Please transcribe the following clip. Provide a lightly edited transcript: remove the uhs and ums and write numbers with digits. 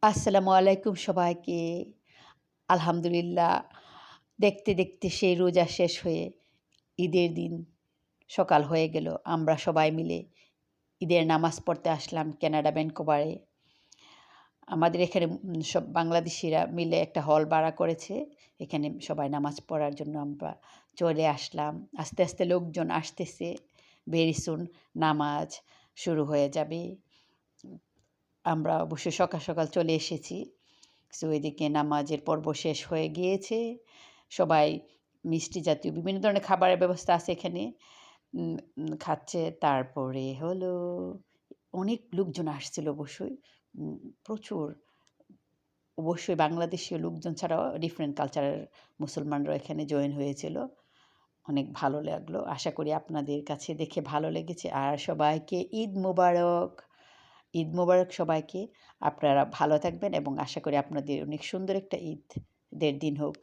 আসসালামু আলাইকুম সবাইকে। আলহামদুলিল্লাহ দেখতে, দেখতে সেই রোজা শেষ হয়ে ঈদের দিন সকাল হয়ে গেল। আমরা সবাই মিলে ঈদের নামাজ পড়তে আসলাম কানাডা ভ্যানকুভারে। আমাদের এখানে সব বাংলাদেশিরা মিলে একটা হল ভাড়া করেছে। এখানে সবাই নামাজ পড়ার জন্য আমরা চলে আসলাম। আস্তে, আস্তে লোকজন আসতেছে। ভেরি সুন নামাজ শুরু হয়ে যাবে। আমরা অবশ্য সকাল, সকাল চলে এসেছি। সো এদিকে নামাজের পর্ব শেষ হয়ে গিয়েছে। সবাই মিষ্টি জাতীয় বিভিন্ন ধরনের খাবারের ব্যবস্থা আছে এখানে। খাচ্ছে। তারপরে হলো অনেক লোকজন আসছিল অবশ্যই। উম প্রচুর। অবশ্যই বাংলাদেশীয় লোকজন ছাড়াও ডিফারেন্ট কালচারের মুসলমানরাও এখানে জয়েন হয়েছিল। অনেক ভালো লাগলো। আশা করি আপনাদের কাছে দেখে ভালো লেগেছে। আর সবাইকে ঈদ মোবারক। ঈদ মোবারক সবাইকে। আপনারা ভালো থাকবেন এবং আশা করি আপনাদের অনেক সুন্দর একটা ঈদের দিন হোক।